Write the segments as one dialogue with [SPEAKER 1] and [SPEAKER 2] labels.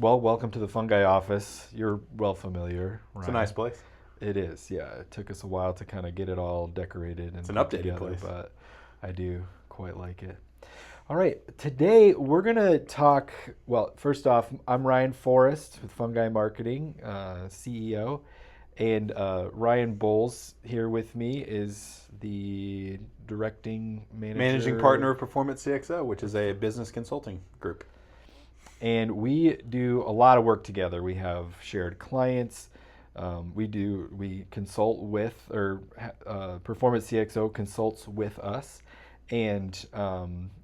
[SPEAKER 1] Well, welcome to the Fungi office. You're well familiar,
[SPEAKER 2] It's a
[SPEAKER 1] Ryan.
[SPEAKER 2] nice place.
[SPEAKER 1] It is, yeah. It took us a while to kind of get it all decorated and
[SPEAKER 2] It's an
[SPEAKER 1] put
[SPEAKER 2] updated
[SPEAKER 1] together,
[SPEAKER 2] place.
[SPEAKER 1] but I do quite like it. All right, today we're gonna talk. Well, first off, I'm Ryan Forrest with Fungi Marketing, CEO, and Ryan Bowles here with me is the directing manager.
[SPEAKER 2] Managing partner of Performance CXO, which is a business consulting group.
[SPEAKER 1] And we do a lot of work together. We have shared clients. We consult with, or Performance CXO consults with us, and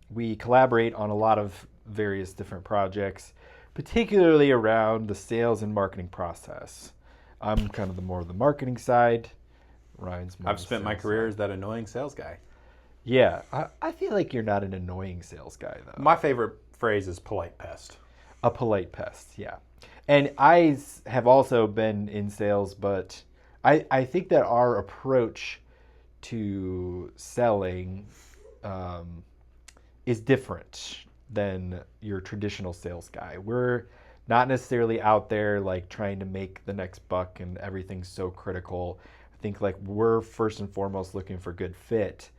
[SPEAKER 1] we collaborate on a lot of various different projects, particularly around the sales and marketing process. I'm kind of the more of the marketing side. Ryan's more.
[SPEAKER 2] I've spent my career as that annoying sales guy.
[SPEAKER 1] Yeah, I feel like you're not an annoying sales guy though.
[SPEAKER 2] My favorite phrase is polite pest.
[SPEAKER 1] A polite pest, yeah. And I have also been in sales, but I think that our approach to selling is different than your traditional sales guy. We're not necessarily out there like trying to make the next buck and everything's so critical. I think like we're first and foremost looking for good fit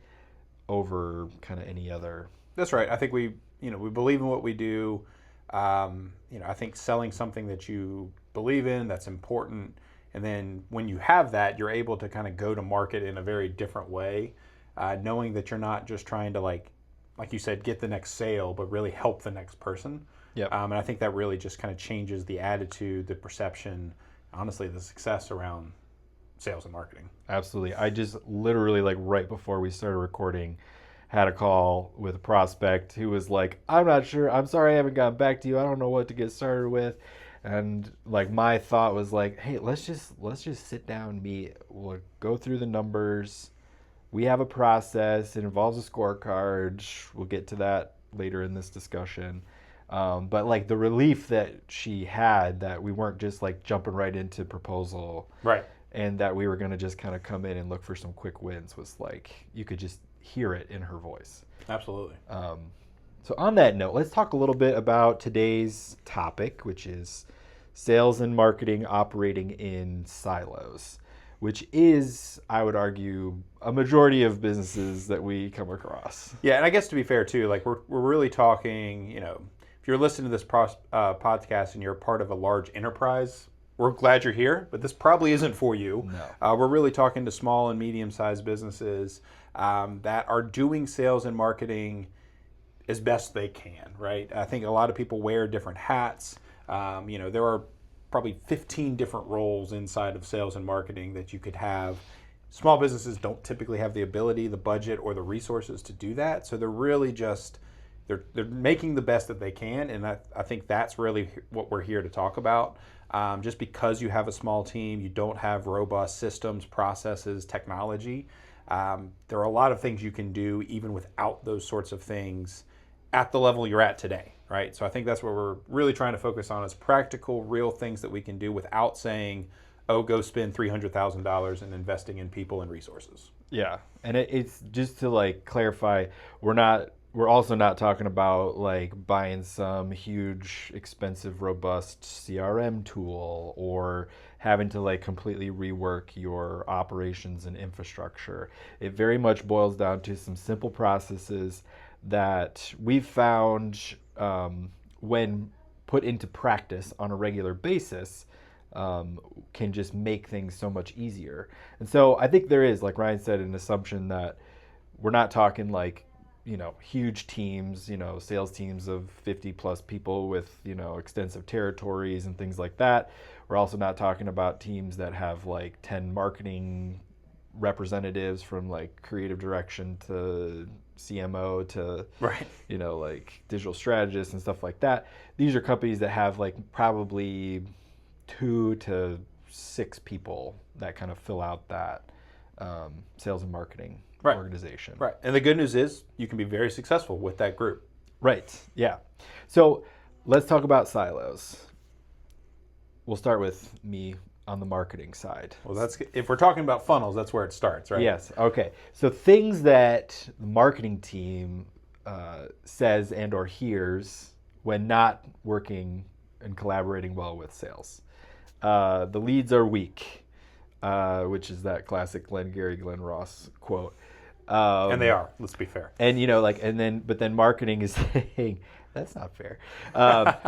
[SPEAKER 1] over kind of any other.
[SPEAKER 2] That's right. I think we believe in what we do. I think selling something that you believe in, that's important. And then when you have that, you're able to kind of go to market in a very different way, knowing that you're not just trying to like you said, get the next sale, but really help the next person.
[SPEAKER 1] Yep.
[SPEAKER 2] And I think that really just kind of changes the attitude, the perception, honestly, the success around sales and marketing.
[SPEAKER 1] Absolutely. I just literally like right before we started recording had a call with a prospect who was like, I'm not sure. I'm sorry I haven't gotten back to you. I don't know what to get started with. And like my thought was like, hey, let's just sit down, meet. We'll go through the numbers. We have a process. It involves a scorecard. We'll get to that later in this discussion. But like the relief that she had that we weren't just like jumping right into proposal.
[SPEAKER 2] Right.
[SPEAKER 1] And that we were going to just kind of come in and look for some quick wins was like, you could just hear it in her voice.
[SPEAKER 2] Absolutely.
[SPEAKER 1] So on that note, let's talk a little bit about today's topic, which is sales and marketing operating in silos, which is, I would argue, a majority of businesses that we come across.
[SPEAKER 2] Yeah, and I guess to be fair too, like we're really talking, if you're listening to this podcast and you're part of a large enterprise, we're glad you're here, but this probably isn't for you.
[SPEAKER 1] No.
[SPEAKER 2] We're really talking to small and medium-sized businesses that are doing sales and marketing as best they can, right? I think a lot of people wear different hats. There are probably 15 different roles inside of sales and marketing that you could have. Small businesses don't typically have the ability, the budget, or the resources to do that. So they're really just, they're making the best that they can. And I think that's really what we're here to talk about. Just because you have a small team, you don't have robust systems, processes, technology. There are a lot of things you can do even without those sorts of things at the level you're at today, right? So I think that's what we're really trying to focus on is practical, real things that we can do without saying, oh, go spend $300,000 in investing in people and resources.
[SPEAKER 1] Yeah, and it's just to like clarify, we're also not talking about like buying some huge, expensive, robust CRM tool or having to like completely rework your operations and infrastructure. It very much boils down to some simple processes that we've found when put into practice on a regular basis can just make things so much easier. And so I think there is, like Ryan said, an assumption that we're not talking like, huge teams, sales teams of 50 plus people with, extensive territories and things like that. We're also not talking about teams that have like 10 marketing representatives from like creative direction to CMO to,
[SPEAKER 2] right,
[SPEAKER 1] like digital strategists and stuff like that. These are companies that have like probably 2 to 6 people that kind of fill out that sales and marketing organization.
[SPEAKER 2] Right. And the good news is you can be very successful with that group.
[SPEAKER 1] Right. Yeah. So let's talk about silos. We'll start with me on the marketing side.
[SPEAKER 2] Well, if we're talking about funnels, that's where it starts, right?
[SPEAKER 1] Yes. Okay. So things that the marketing team says and or hears when not working and collaborating well with sales. The leads are weak, which is that classic Glenn Ross quote.
[SPEAKER 2] And they are. Let's be fair.
[SPEAKER 1] And but then marketing is saying that's not fair.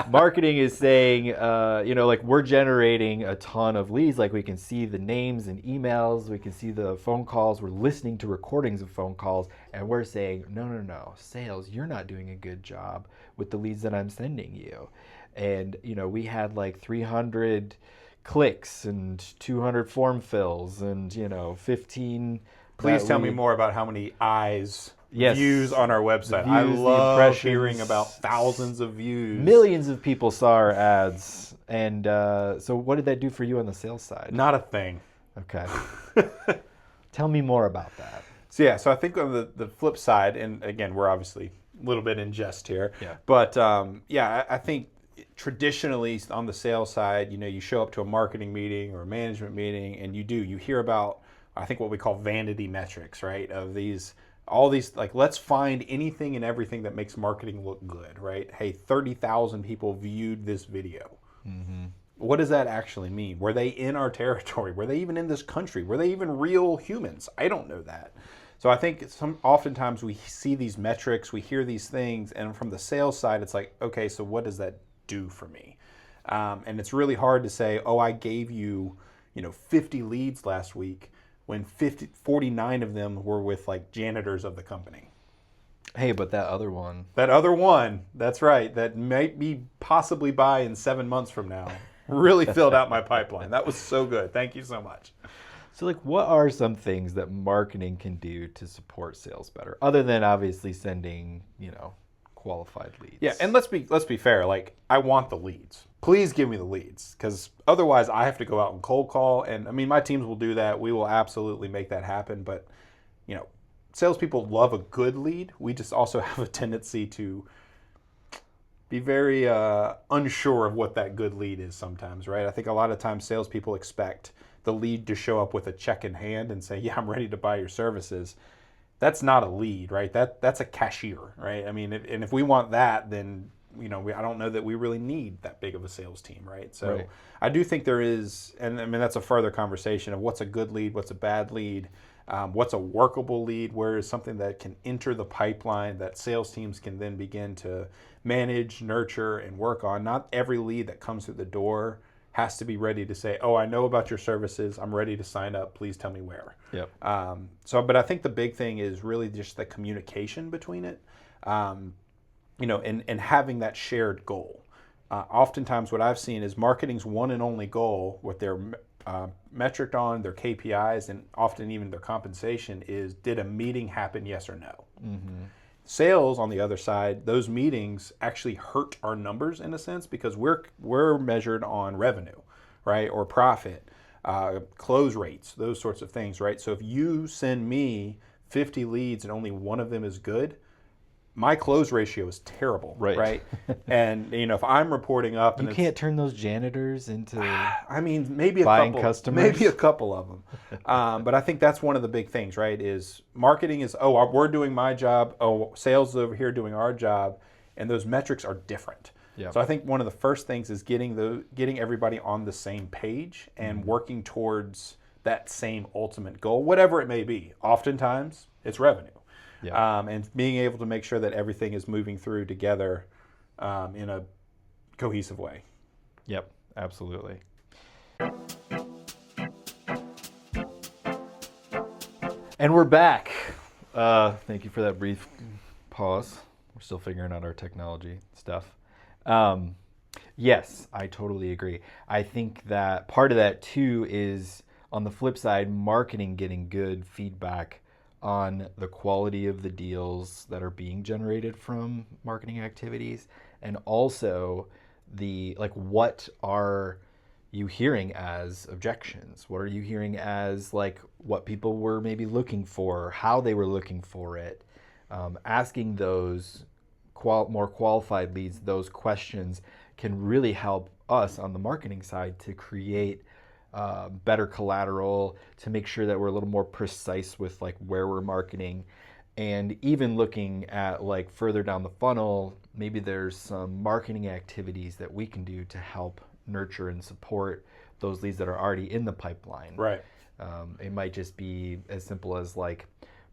[SPEAKER 1] Marketing is saying, we're generating a ton of leads. Like we can see the names and emails, we can see the phone calls, we're listening to recordings of phone calls, and we're saying, no, sales, you're not doing a good job with the leads that I'm sending you. And we had like 300 clicks and 200 form fills and 15.
[SPEAKER 2] Please tell me more about how many eyes, views on our website. I
[SPEAKER 1] views,
[SPEAKER 2] love hearing about thousands of views.
[SPEAKER 1] Millions of people saw our ads. And so what did that do for you on the sales side?
[SPEAKER 2] Not a thing.
[SPEAKER 1] Okay. Tell me more about that.
[SPEAKER 2] So I think on the flip side, and again, we're obviously a little bit in jest here.
[SPEAKER 1] Yeah.
[SPEAKER 2] But I think traditionally on the sales side, you show up to a marketing meeting or a management meeting and you hear about, I think, what we call vanity metrics, right? Of all these, like, let's find anything and everything that makes marketing look good, right? Hey, 30,000 people viewed this video. Mm-hmm. What does that actually mean? Were they in our territory? Were they even in this country? Were they even real humans? I don't know that. So I think oftentimes we see these metrics, we hear these things, and from the sales side, it's like, okay, so what does that do for me? And it's really hard to say, oh, I gave you, 50 leads last week, when 49 of them were with like janitors of the company.
[SPEAKER 1] Hey, but that other one,
[SPEAKER 2] that's right, that might be possibly buy in 7 months from now, really filled out my pipeline. That was so good. Thank you so much.
[SPEAKER 1] So like, what are some things that marketing can do to support sales better, other than obviously sending, qualified leads?
[SPEAKER 2] Yeah, and let's be fair. Like, I want the leads. Please give me the leads, because otherwise I have to go out and cold call. And I mean, my teams will do that. We will absolutely make that happen. But salespeople love a good lead. We just also have a tendency to be very unsure of what that good lead is sometimes, right? I think a lot of times salespeople expect the lead to show up with a check in hand and say, yeah, I'm ready to buy your services. That's not a lead, right? That's a cashier, right? I mean, if we want that, then I don't know that we really need that big of a sales team, right? So right. I do think there is, and I mean, that's a further conversation of what's a good lead, what's a bad lead, what's a workable lead, where is something that can enter the pipeline that sales teams can then begin to manage, nurture, and work on. Not every lead that comes through the door has to be ready to say, oh, I know about your services, I'm ready to sign up, please tell me where.
[SPEAKER 1] Yep.
[SPEAKER 2] But I think the big thing is really just the communication between it. And having that shared goal. Oftentimes what I've seen is marketing's one and only goal, what they're metriced on, their KPIs, and often even their compensation is, did a meeting happen, yes or no? Mm-hmm. Sales, on the other side, those meetings actually hurt our numbers in a sense, because we're measured on revenue, right, or profit, close rates, those sorts of things, right? So if you send me 50 leads and only one of them is good, my close ratio is terrible, right? And if I'm reporting up,
[SPEAKER 1] you can't turn those janitors into.
[SPEAKER 2] I mean, maybe
[SPEAKER 1] buying customers.
[SPEAKER 2] Maybe a couple of them. But I think that's one of the big things, right? Is marketing is, oh, we're doing my job. Oh, sales is over here doing our job, and those metrics are different. Yeah. So I think one of the first things is getting everybody on the same page and working towards that same ultimate goal, whatever it may be. Oftentimes, it's revenue. Yeah. And being able to make sure that everything is moving through together in a cohesive way.
[SPEAKER 1] Yep, absolutely. And we're back. Thank you for that brief pause. We're still figuring out our technology stuff. Yes, I totally agree. I think that part of that too is, on the flip side, marketing getting good feedback on the quality of the deals that are being generated from marketing activities, and also what are you hearing as objections? What are you hearing as what people were maybe looking for, how they were looking for it? Asking those more qualified leads those questions can really help us on the marketing side to create better collateral, to make sure that we're a little more precise with where we're marketing, And even looking at like further down the funnel, maybe there's some marketing activities that we can do to help nurture and support those leads that are already in the pipeline.
[SPEAKER 2] Right.
[SPEAKER 1] It might just be as simple as like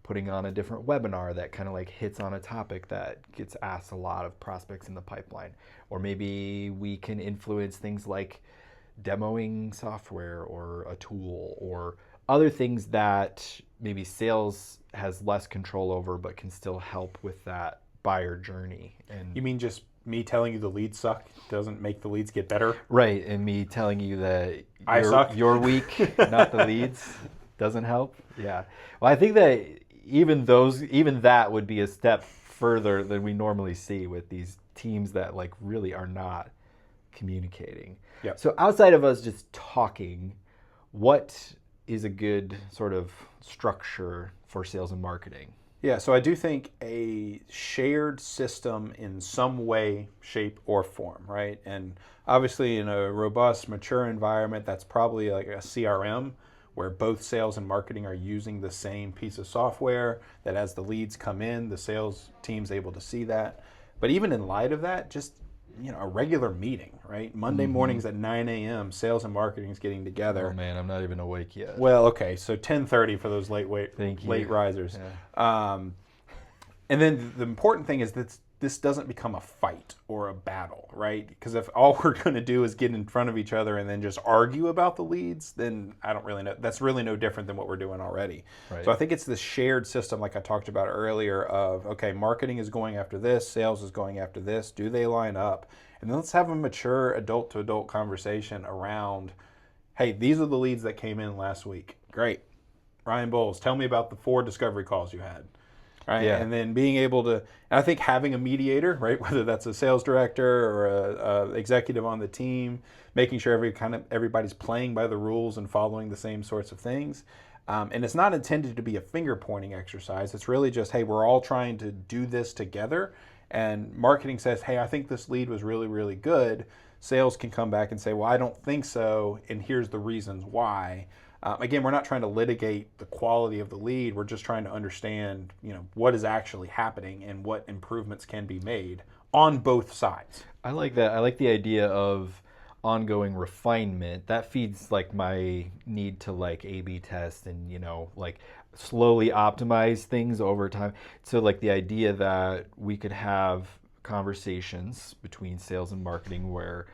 [SPEAKER 1] putting on a different webinar that kind of like hits on a topic that gets asked a lot of prospects in the pipeline. Or maybe we can influence things like demoing software or a tool or other things that maybe sales has less control over but can still help with that buyer journey. And
[SPEAKER 2] You mean just me telling you the leads suck doesn't make the leads get better?
[SPEAKER 1] right, and me telling you that
[SPEAKER 2] I suck.
[SPEAKER 1] you're weak, not the leads, doesn't help. Yeah. Well, I think that even that would be a step further than we normally see with these teams that like really are not communicating.
[SPEAKER 2] Yep.
[SPEAKER 1] So outside of us just talking, what is a good sort of structure for sales and marketing?
[SPEAKER 2] Yeah, so I do think a shared system in some way, shape, or form, right? And obviously in a robust, mature environment, that's probably like a CRM where both sales and marketing are using the same piece of software, that as the leads come in, the sales team's able to see that. But even in light of that, just a regular meeting, right? Monday mornings at 9 a.m., sales and marketing is getting together.
[SPEAKER 1] Oh man, I'm not even awake yet.
[SPEAKER 2] Well, okay, so 10:30 for those late risers.
[SPEAKER 1] Yeah.
[SPEAKER 2] And then the important thing is that this doesn't become a fight or a battle, right? Because if all we're going to do is get in front of each other and then just argue about the leads, then I don't really know. That's really no different than what we're doing already.
[SPEAKER 1] Right.
[SPEAKER 2] So I think it's this shared system, like I talked about earlier, of, okay, marketing is going after this, sales is going after this. Do they line up? And then let's have a mature adult-to-adult conversation around, hey, these are the leads that came in last week. Great. Ryan Bowles, tell me about the 4 discovery calls you had. Right.
[SPEAKER 1] Yeah.
[SPEAKER 2] And then being able to, and I think having a mediator, right, whether that's a sales director or a executive on the team, making sure everybody's playing by the rules and following the same sorts of things. And it's not intended to be a finger pointing exercise. It's really just, hey, we're all trying to do this together. And marketing says, hey, I think this lead was really, really good. Sales can come back and say, well, I don't think so, and here's the reasons why. Again, we're not trying to litigate the quality of the lead. We're just trying to understand, what is actually happening and what improvements can be made on both sides.
[SPEAKER 1] I like that. I like the idea of ongoing refinement. That feeds like my need to like A/B test and like slowly optimize things over time. So like the idea that we could have conversations between sales and marketing where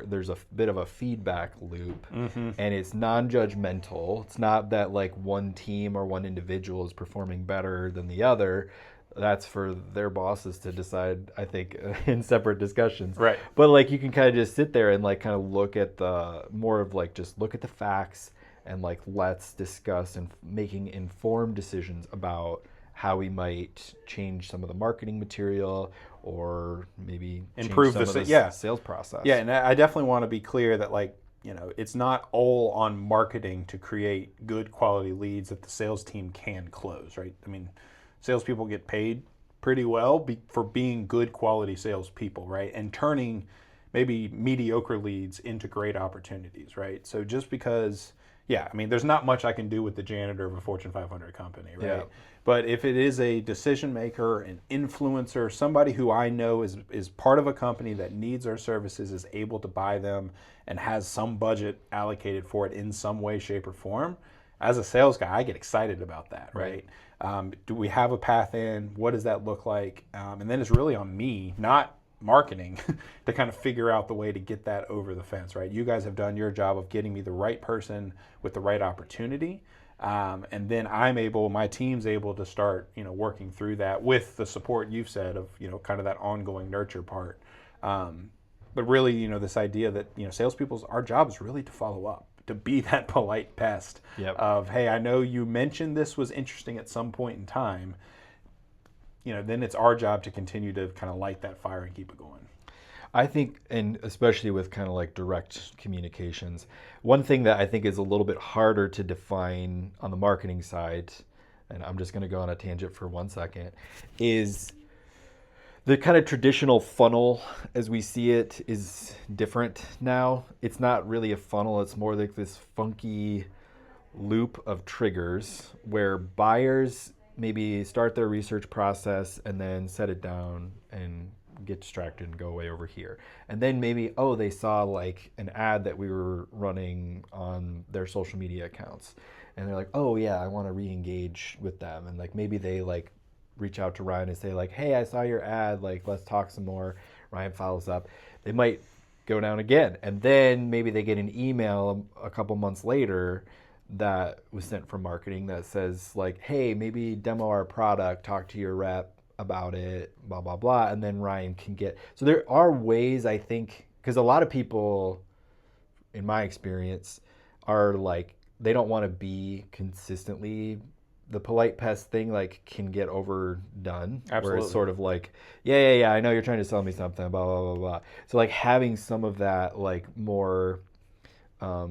[SPEAKER 1] there's a bit of a feedback loop, and it's non-judgmental. It's not that like one team or one individual is performing better than the other. That's for their bosses to decide, I think, in separate discussions.
[SPEAKER 2] Right.
[SPEAKER 1] But like you can kind of just sit there and like kind of look at just look at the facts and like let's discuss and making informed decisions about how we might change some of the marketing material or maybe
[SPEAKER 2] improve
[SPEAKER 1] change some of
[SPEAKER 2] the
[SPEAKER 1] sales process.
[SPEAKER 2] Yeah, and I definitely want to be clear that it's not all on marketing to create good quality leads that the sales team can close, right? I mean, salespeople get paid pretty well for being good quality salespeople, right? And turning maybe mediocre leads into great opportunities, right? So just because, there's not much I can do with the janitor of a Fortune 500 company, right?
[SPEAKER 1] Yeah.
[SPEAKER 2] But if it is a decision maker, an influencer, somebody who I know is part of a company that needs our services, is able to buy them, and has some budget allocated for it in some way, shape, or form, as a sales guy, I get excited about that, right? Do we have a path in? What does that look like? And then it's really on me, not marketing, to kind of figure out the way to get that over the fence, right? You guys have done your job of getting me the right person with the right opportunity. And then my team's able to start, working through that with the support you've said of, kind of that ongoing nurture part. But really, this idea that, our job is really to follow up, to be that polite pest of, hey, I know you mentioned this was interesting at some point in time. Then it's our job to continue to kind of light that fire and keep it going.
[SPEAKER 1] I think, and especially with kind of like direct communications, one thing that I think is a little bit harder to define on the marketing side, and I'm just going to go on a tangent for 1 second, is the kind of traditional funnel as we see it is different now. It's not really a funnel. It's more like this funky loop of triggers where buyers maybe start their research process and then set it down and get distracted and go away over here. And then maybe, oh, they saw like an ad that we were running on their social media accounts. And they're like, oh yeah, I want to re-engage with them. And like maybe they like reach out to Ryan and say like, hey, I saw your ad, like let's talk some more. Ryan follows up. They might go down again. And then maybe they get an email a couple months later that was sent from marketing that says like, hey, maybe demo our product, talk to your rep about it, blah, blah, blah. And then Ryan can get, so there are ways I think, because a lot of people in my experience are like, they don't want to be consistently the polite pest thing, like can get overdone.
[SPEAKER 2] Absolutely.
[SPEAKER 1] Where it's sort of like, yeah, I know you're trying to sell me something, blah, blah, blah, blah. So like having some of that like more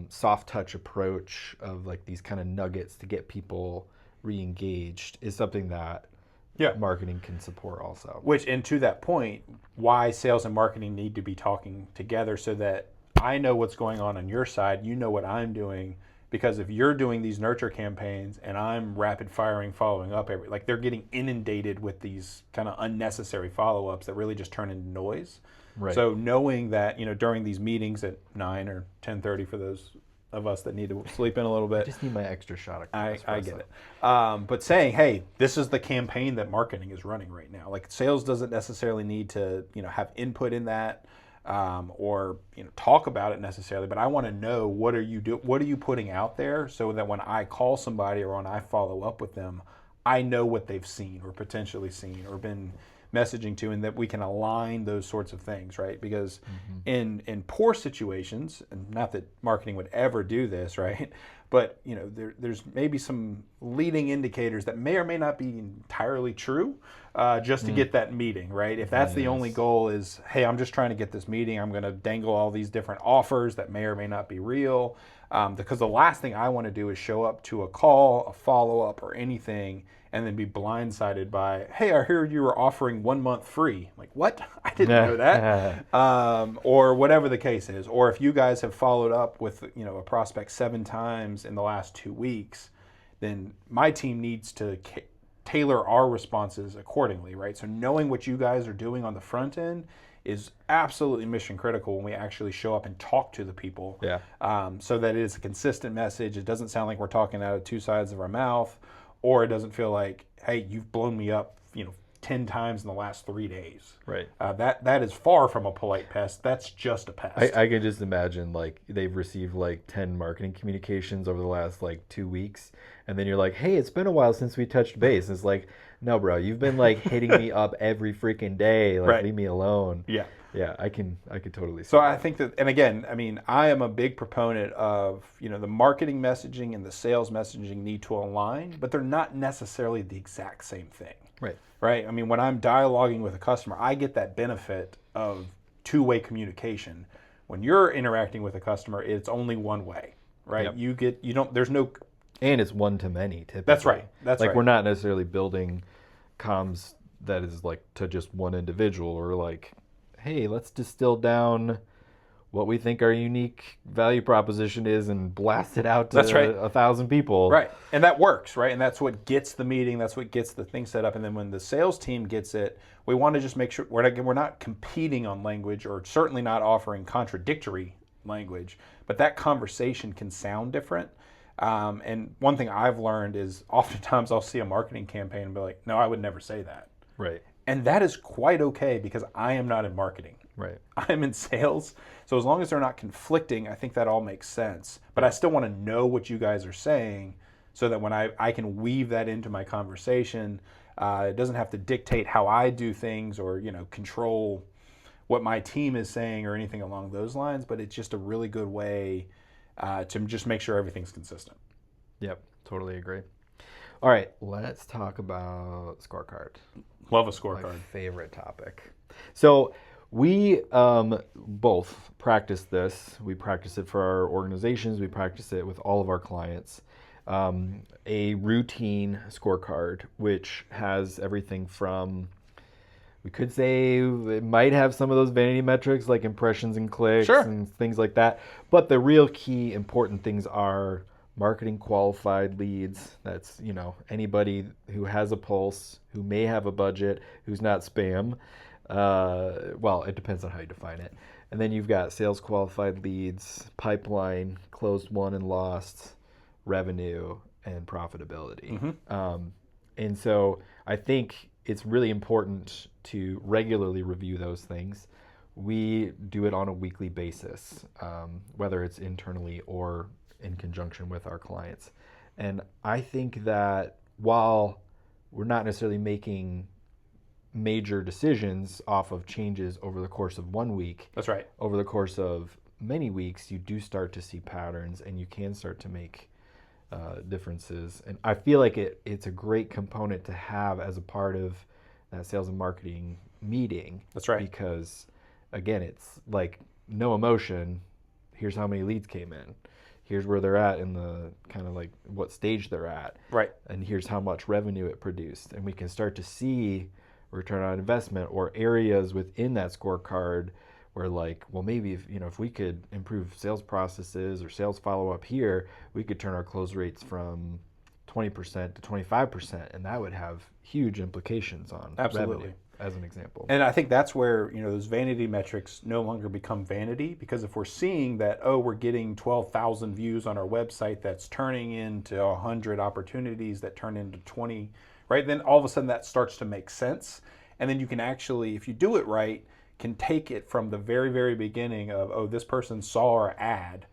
[SPEAKER 1] soft touch approach of like these kind of nuggets to get people re-engaged is something that marketing can support also.
[SPEAKER 2] Which, and to that point, why sales and marketing need to be talking together so that I know what's going on your side, you know what I'm doing. Because if you're doing these nurture campaigns and I'm rapid firing, following up, like they're getting inundated with these kind of unnecessary follow-ups that really just turn into noise.
[SPEAKER 1] Right.
[SPEAKER 2] So knowing that, during these meetings at 9 or 10:30 for those of us that need to sleep in a little bit.
[SPEAKER 1] I just need my extra shot of espresso.
[SPEAKER 2] I get it. But saying, hey, this is the campaign that marketing is running right now. Like sales doesn't necessarily need to, have input in that. Or talk about it necessarily, but I want to know what are you putting out there so that when I call somebody or when I follow up with them, I know what they've seen or potentially seen or been messaging to, and that we can align those sorts of things, right? Because in poor situations, and not that marketing would ever do this, right? But there's maybe some leading indicators that may or may not be entirely true, just to get that meeting, right? If that's the only goal is, hey, I'm just trying to get this meeting, I'm going to dangle all these different offers that may or may not be real, because the last thing I want to do is show up to a call, a follow-up, or anything, and then be blindsided by, hey, I heard you were offering 1 month free. I'm like, what? I didn't know that. Or whatever the case is. Or if you guys have followed up with a prospect 7 times in the last 2 weeks, then my team needs to tailor our responses accordingly, right? So knowing what you guys are doing on the front end is absolutely mission critical when we actually show up and talk to the people. So that it is a consistent message. It doesn't sound like we're talking out of 2 sides of our mouth. Or it doesn't feel like, hey, you've blown me up, 10 times in the last 3 days.
[SPEAKER 1] Right.
[SPEAKER 2] That is far from a polite pest. That's just a pest.
[SPEAKER 1] I can just imagine like they've received like 10 marketing communications over the last like 2 weeks, and then you're like, hey, it's been a while since we touched base. And it's like, no, bro, you've been like hitting me up every freaking day. Like, leave me alone. Yeah, I could totally see
[SPEAKER 2] So
[SPEAKER 1] that.
[SPEAKER 2] I think that, and again, I am a big proponent of, the marketing messaging and the sales messaging need to align, but they're not necessarily the exact same thing. Right? When I'm dialoguing with a customer, I get that benefit of two-way communication. When you're interacting with a customer, it's only one way, right? There's no...
[SPEAKER 1] And it's one to many, typically.
[SPEAKER 2] That's right.
[SPEAKER 1] Like, we're not necessarily building comms that is like to just one individual, or like, hey, let's distill down what we think our unique value proposition is and blast it out to 1,000 people.
[SPEAKER 2] Right. And that works, right? And that's what gets the meeting, that's what gets the thing set up. And then when the sales team gets it, we want to just make sure we're not competing on language, or certainly not offering contradictory language, but that conversation can sound different. And one thing I've learned is oftentimes I'll see a marketing campaign and be like, no, I would never say that.
[SPEAKER 1] Right.
[SPEAKER 2] And that is quite okay, because I am not in marketing.
[SPEAKER 1] Right.
[SPEAKER 2] I'm in sales. So as long as they're not conflicting, I think that all makes sense. But I still want to know what you guys are saying so that when I can weave that into my conversation, it doesn't have to dictate how I do things or, control what my team is saying or anything along those lines. But it's just a really good way to just make sure everything's consistent.
[SPEAKER 1] Yep. Totally agree. All right. Let's talk about scorecard.
[SPEAKER 2] Love a scorecard.
[SPEAKER 1] My favorite topic. So we both practice this. We practice it for our organizations. We practice it with all of our clients. A routine scorecard, which has everything from, we could say it might have some of those vanity metrics like impressions and clicks and things like that. But the real key important things are marketing qualified leads. That's, anybody who has a pulse, who may have a budget, who's not spam. Well, it depends on how you define it. And then you've got sales qualified leads, pipeline, closed won and lost, revenue, and profitability. And so I think it's really important to regularly review those things. We do it on a weekly basis, whether it's internally or in conjunction with our clients. And I think that while we're not necessarily making major decisions off of changes over the course of 1 week,
[SPEAKER 2] That's right.
[SPEAKER 1] over the course of many weeks, you do start to see patterns and you can start to make differences. And I feel like it's a great component to have as a part of that sales and marketing meeting.
[SPEAKER 2] That's right.
[SPEAKER 1] Because again, it's like no emotion. Here's how many leads came in. Here's where they're at in the kind of like what stage they're at.
[SPEAKER 2] Right.
[SPEAKER 1] And here's how much revenue it produced. And we can start to see return on investment or areas within that scorecard where like, well, maybe if we could improve sales processes or sales follow-up here, we could turn our close rates from 20% to 25%, and that would have huge implications on revenue, as an example.
[SPEAKER 2] And I think that's where, those vanity metrics no longer become vanity, because if we're seeing that, we're getting 12,000 views on our website that's turning into 100 opportunities that turn into 20, right? Then all of a sudden that starts to make sense. And then you can actually, if you do it right, can take it from the very, very beginning of, this person saw our ad,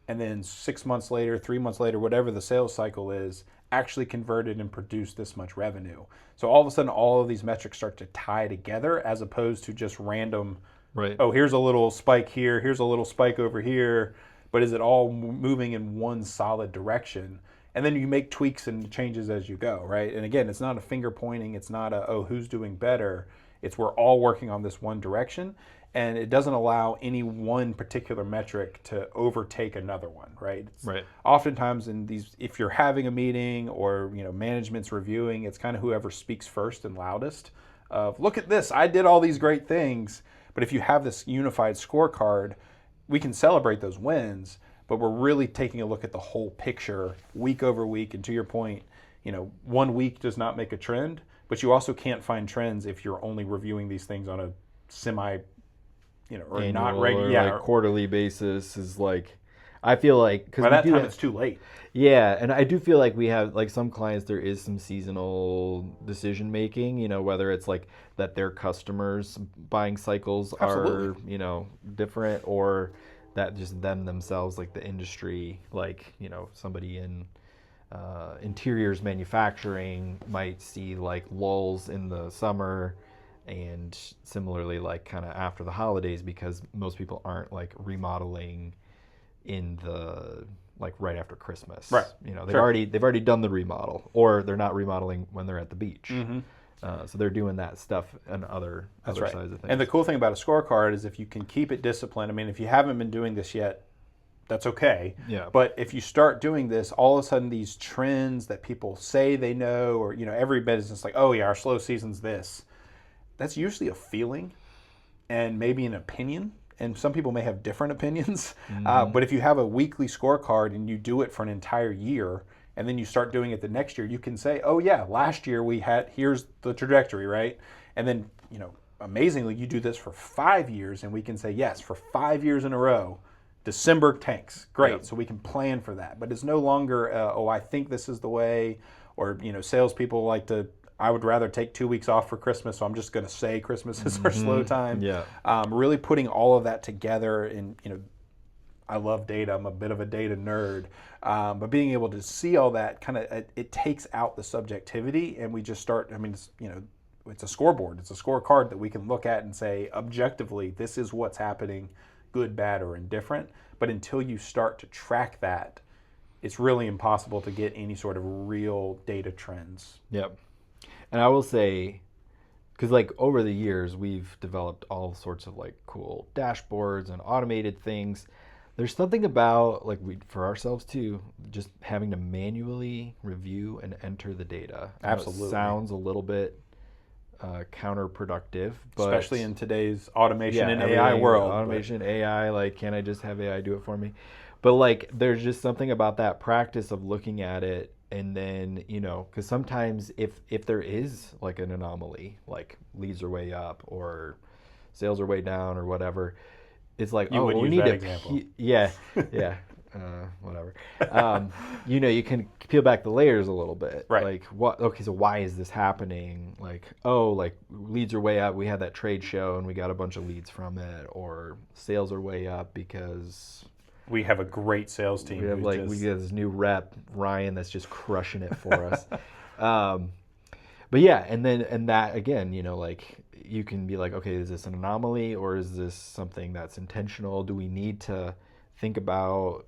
[SPEAKER 2] and then 6 months later, 3 months later, whatever the sales cycle is, actually converted and produced this much revenue. So all of a sudden, all of these metrics start to tie together as opposed to just random,
[SPEAKER 1] right?
[SPEAKER 2] Oh, here's a little spike here, here's a little spike over here, but is it all moving in one solid direction? And then you make tweaks and changes as you go, right? And again, it's not a finger pointing, it's not who's doing better. It's we're all working on this one direction, and it doesn't allow any one particular metric to overtake another one, right?
[SPEAKER 1] Right.
[SPEAKER 2] Oftentimes in these, if you're having a meeting or management's reviewing, it's kind of whoever speaks first and loudest of, look at this, I did all these great things. But if you have this unified scorecard, we can celebrate those wins, but we're really taking a look at the whole picture week over week. And to your point, 1 week does not make a trend, but you also can't find trends if you're only reviewing these things on a semi, or
[SPEAKER 1] Annual
[SPEAKER 2] not regular,
[SPEAKER 1] or like quarterly basis is like, I feel like because
[SPEAKER 2] by that time it's too late.
[SPEAKER 1] Yeah, and I do feel like we have like some clients. There is some seasonal decision making. Whether it's like that their customers' buying cycles are different, or that just them themselves, like the industry, like somebody in interiors manufacturing might see like lulls in the summer, and similarly like kind of after the holidays, because most people aren't like remodeling in the like right after Christmas.
[SPEAKER 2] Right.
[SPEAKER 1] They've already done the remodel, or they're not remodeling when they're at the beach. So they're doing that stuff and other
[SPEAKER 2] right.
[SPEAKER 1] sides of things.
[SPEAKER 2] And the cool thing about a scorecard is if you can keep it disciplined. I mean, if you haven't been doing this yet, that's okay.
[SPEAKER 1] Yeah.
[SPEAKER 2] But if you start doing this, all of a sudden these trends that people say they know, or every business like, oh yeah, our slow season's this. That's usually a feeling and maybe an opinion. And some people may have different opinions. But if you have a weekly scorecard and you do it for an entire year, and then you start doing it the next year, you can say, oh yeah, last year here's the trajectory, right? And then, amazingly, you do this for 5 years, and we can say, yes, for 5 years in a row, December tanks. Great. Yep. So we can plan for that. But it's no longer, I think this is the way, or, salespeople like to, I would rather take 2 weeks off for Christmas, so I'm just going to say Christmas is our slow time.
[SPEAKER 1] Yeah.
[SPEAKER 2] Really putting all of that together, and, I love data. I'm a bit of a data nerd. But being able to see all that it takes out the subjectivity, and we just start, it's a scoreboard. It's a scorecard that we can look at and say, objectively, this is what's happening, good, bad, or indifferent. But until you start to track that, it's really impossible to get any sort of real data trends.
[SPEAKER 1] Yep. And I will say, because like over the years, we've developed all sorts of like cool dashboards and automated things. There's something about, like, for ourselves too, just having to manually review and enter the data.
[SPEAKER 2] Absolutely.
[SPEAKER 1] It sounds a little bit counterproductive. But
[SPEAKER 2] especially in today's automation
[SPEAKER 1] yeah,
[SPEAKER 2] and AI
[SPEAKER 1] everything,
[SPEAKER 2] world.
[SPEAKER 1] automation, AI, like, can I just have AI do it for me? But like, there's just something about that practice of looking at it, and then, because sometimes if there is like an anomaly, like leads are way up or sales are way down or whatever, it's like,
[SPEAKER 2] You
[SPEAKER 1] oh,
[SPEAKER 2] would
[SPEAKER 1] well, we
[SPEAKER 2] use
[SPEAKER 1] need
[SPEAKER 2] that
[SPEAKER 1] to,
[SPEAKER 2] example.
[SPEAKER 1] yeah, yeah, whatever. You can peel back the layers a little bit.
[SPEAKER 2] Right.
[SPEAKER 1] Like, what? Okay, so why is this happening? Like, oh, like leads are way up. We had that trade show and we got a bunch of leads from it, or sales are way up because
[SPEAKER 2] We have a great sales team
[SPEAKER 1] we have
[SPEAKER 2] who's
[SPEAKER 1] we
[SPEAKER 2] just
[SPEAKER 1] get this new rep Ryan that's just crushing it for us. um, but yeah, and that again, like you can be like, okay, is this an anomaly or is this something that's intentional? Do we need to think about,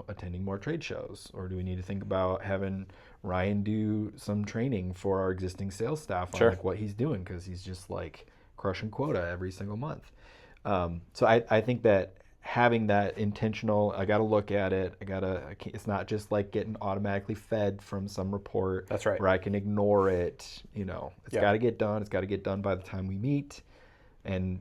[SPEAKER 1] attending more trade shows, or do we need to think about having Ryan do some training for our existing sales staff on
[SPEAKER 2] Sure.
[SPEAKER 1] like what he's doing, because he's just like crushing quota every single month. So I think that having that intentional, I got to look at it. It's not just like getting automatically fed from some report
[SPEAKER 2] That's right.
[SPEAKER 1] where I can ignore it. It's
[SPEAKER 2] Yeah.
[SPEAKER 1] got to get done. It's got to get done by the time we meet and,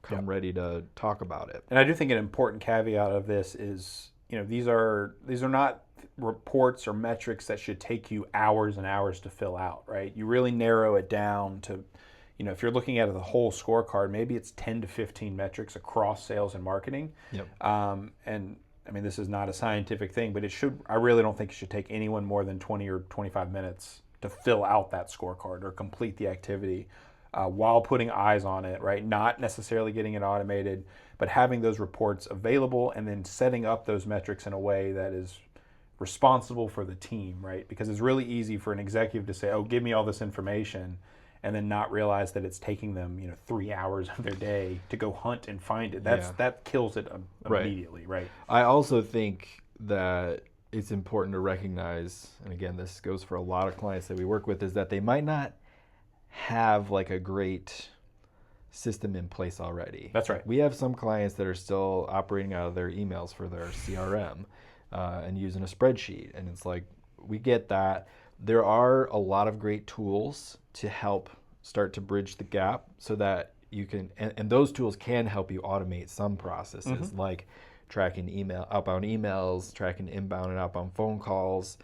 [SPEAKER 1] come
[SPEAKER 2] Yep.
[SPEAKER 1] ready to talk about it.
[SPEAKER 2] And I do think an important caveat of this is, these are not reports or metrics that should take you hours and hours to fill out, right? You really narrow it down to, if you're looking at the whole scorecard, maybe it's 10 to 15 metrics across sales and marketing.
[SPEAKER 1] Yep.
[SPEAKER 2] And I mean, this is not a scientific thing, but I really don't think it should take anyone more than 20 or 25 minutes to fill out that scorecard or complete the activity while putting eyes on it, right? Not necessarily getting it automated, but having those reports available and then setting up those metrics in a way that is responsible for the team, right? Because it's really easy for an executive to say, oh, give me all this information, and then not realize that it's taking them, 3 hours of their day to go hunt and find it. That kills it immediately, right?
[SPEAKER 1] I also think that it's important to recognize, and again, this goes for a lot of clients that we work with, is that they might not have like a great system in place already.
[SPEAKER 2] That's right.
[SPEAKER 1] We have some clients that are still operating out of their emails for their CRM and using a spreadsheet, and it's like, we get that. There are a lot of great tools to help start to bridge the gap so that you can, and those tools can help you automate some processes, like tracking outbound emails, tracking inbound and outbound phone calls.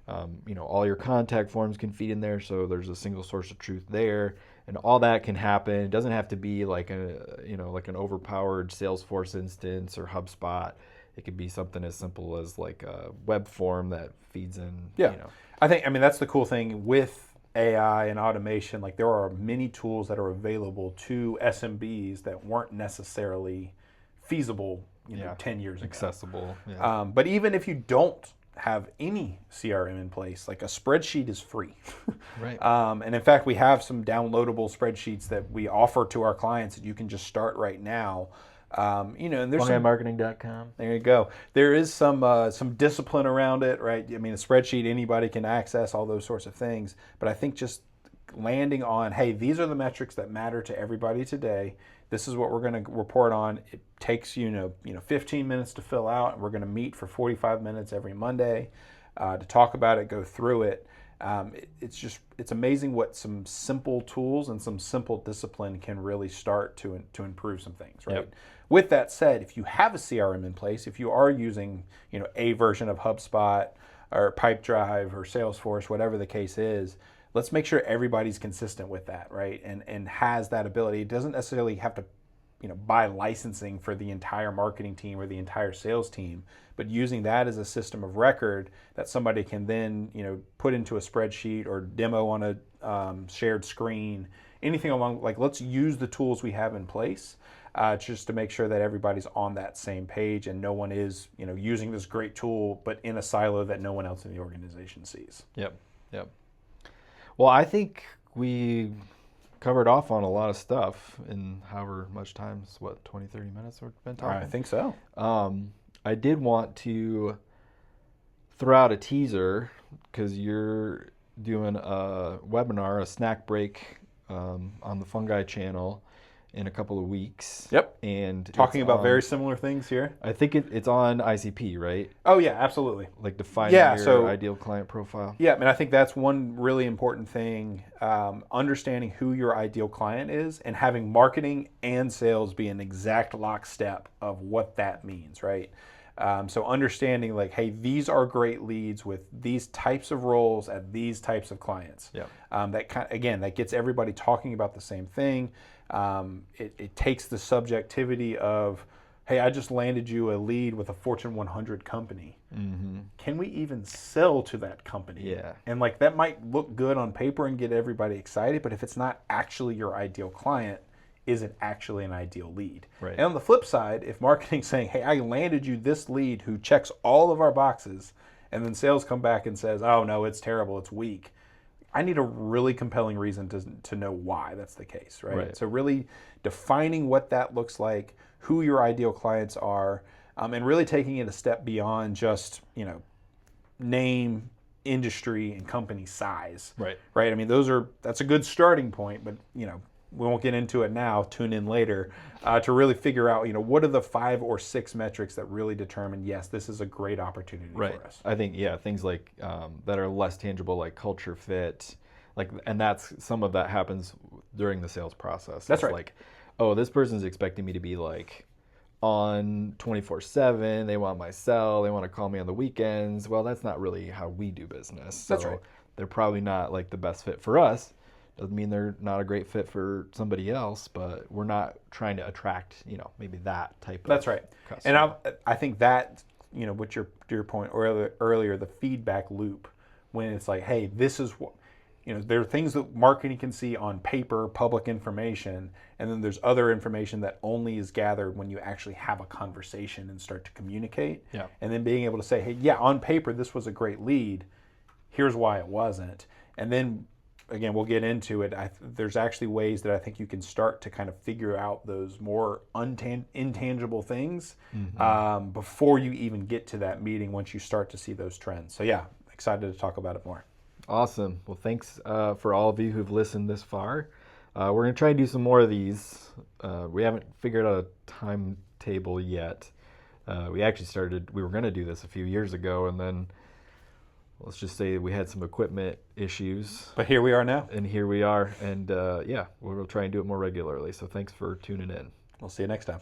[SPEAKER 1] All your contact forms can feed in there, so there's a single source of truth there, and all that can happen. It doesn't have to be like like an overpowered Salesforce instance or HubSpot. It could be something as simple as like a web form that feeds in.
[SPEAKER 2] Yeah. I mean, that's the cool thing with AI and automation. Like, there are many tools that are available to SMBs that weren't necessarily feasible, 10 years ago.
[SPEAKER 1] Accessible. Yeah.
[SPEAKER 2] But even if you don't have any CRM in place, like a spreadsheet is free.
[SPEAKER 1] Right.
[SPEAKER 2] And in fact, we have some downloadable spreadsheets that we offer to our clients that you can just start right now. And there's
[SPEAKER 1] FungiMarketing.com.
[SPEAKER 2] There you go. There is some discipline around it, right? I mean, a spreadsheet anybody can access, all those sorts of things. But I think just landing on, hey, these are the metrics that matter to everybody today. This is what we're going to report on. It takes 15 minutes to fill out, and we're going to meet for 45 minutes every Monday to talk about it, go through it. It's amazing what some simple tools and some simple discipline can really start to improve some things, right?
[SPEAKER 1] Yep.
[SPEAKER 2] With that said, if you have a CRM in place, if you are using a version of HubSpot or Pipedrive or Salesforce, whatever the case is, let's make sure everybody's consistent with that, right? And has that ability. It doesn't necessarily have to buy licensing for the entire marketing team or the entire sales team, but using that as a system of record that somebody can then put into a spreadsheet or demo on a shared screen, anything along, like, let's use the tools we have in place just to make sure that everybody's on that same page and no one is using this great tool but in a silo that no one else in the organization sees.
[SPEAKER 1] Yep. Well, I think we covered off on a lot of stuff in however much time, 20, 30 minutes we've been talking?
[SPEAKER 2] I think so.
[SPEAKER 1] I did want to throw out a teaser because you're doing a webinar, a snack break on the Fungi channel in a couple of weeks.
[SPEAKER 2] Yep.
[SPEAKER 1] And
[SPEAKER 2] Talking
[SPEAKER 1] it's
[SPEAKER 2] about very
[SPEAKER 1] on,
[SPEAKER 2] similar things here.
[SPEAKER 1] I think it's on ICP, right?
[SPEAKER 2] Oh yeah, absolutely.
[SPEAKER 1] Like defining your ideal client profile.
[SPEAKER 2] Yeah, I mean, I think that's one really important thing. Understanding who your ideal client is and having marketing and sales be an exact lockstep of what that means, right? So understanding like, hey, these are great leads with these types of roles at these types of clients.
[SPEAKER 1] Yeah.
[SPEAKER 2] That gets everybody talking about the same thing. It takes the subjectivity of, hey, I just landed you a lead with a Fortune 100 company.
[SPEAKER 1] Mm-hmm.
[SPEAKER 2] Can we even sell to that company?
[SPEAKER 1] Yeah.
[SPEAKER 2] And like that might look good on paper and get everybody excited, but if it's not actually your ideal client, is it actually an ideal lead?
[SPEAKER 1] Right.
[SPEAKER 2] And on the flip side, if marketing's saying, hey, I landed you this lead who checks all of our boxes, and then sales come back and says, oh no, it's terrible, it's weak, I need a really compelling reason to know why that's the case, right? So really defining what that looks like, who your ideal clients are, and really taking it a step beyond just, name, industry, and company size.
[SPEAKER 1] Right.
[SPEAKER 2] Right. I mean, that's a good starting point, but we won't get into it now. Tune in later to really figure out, what are the 5 or 6 metrics that really determine, yes, this is a great opportunity for us.
[SPEAKER 1] I think, things like that are less tangible, like culture fit, and some of that happens during the sales process.
[SPEAKER 2] That's right.
[SPEAKER 1] Like, oh, this person's expecting me to be like on 24/7. They want my cell. They want to call me on the weekends. Well, that's not really how we do business. So
[SPEAKER 2] That's right.
[SPEAKER 1] They're probably not like the best fit for us. Doesn't mean they're not a great fit for somebody else, but we're not trying to attract, maybe that type of
[SPEAKER 2] That's right.
[SPEAKER 1] customer.
[SPEAKER 2] And I think that, what your point earlier, the feedback loop, when it's like, hey, this is what, there are things that marketing can see on paper, public information, and then there's other information that only is gathered when you actually have a conversation and start to communicate.
[SPEAKER 1] Yeah.
[SPEAKER 2] And then being able to say, hey, yeah, on paper, this was a great lead. Here's why it wasn't. And then, again, we'll get into it. There's actually ways that I think you can start to kind of figure out those more intangible things before you even get to that meeting once you start to see those trends. So yeah, excited to talk about it more.
[SPEAKER 1] Awesome. Well, thanks for all of you who've listened this far. We're going to try and do some more of these. We haven't figured out a timetable yet. We were going to do this a few years ago, and then let's just say we had some equipment issues.
[SPEAKER 2] But here we are now.
[SPEAKER 1] And here we are. And we'll try and do it more regularly. So thanks for tuning in.
[SPEAKER 2] We'll see you next time.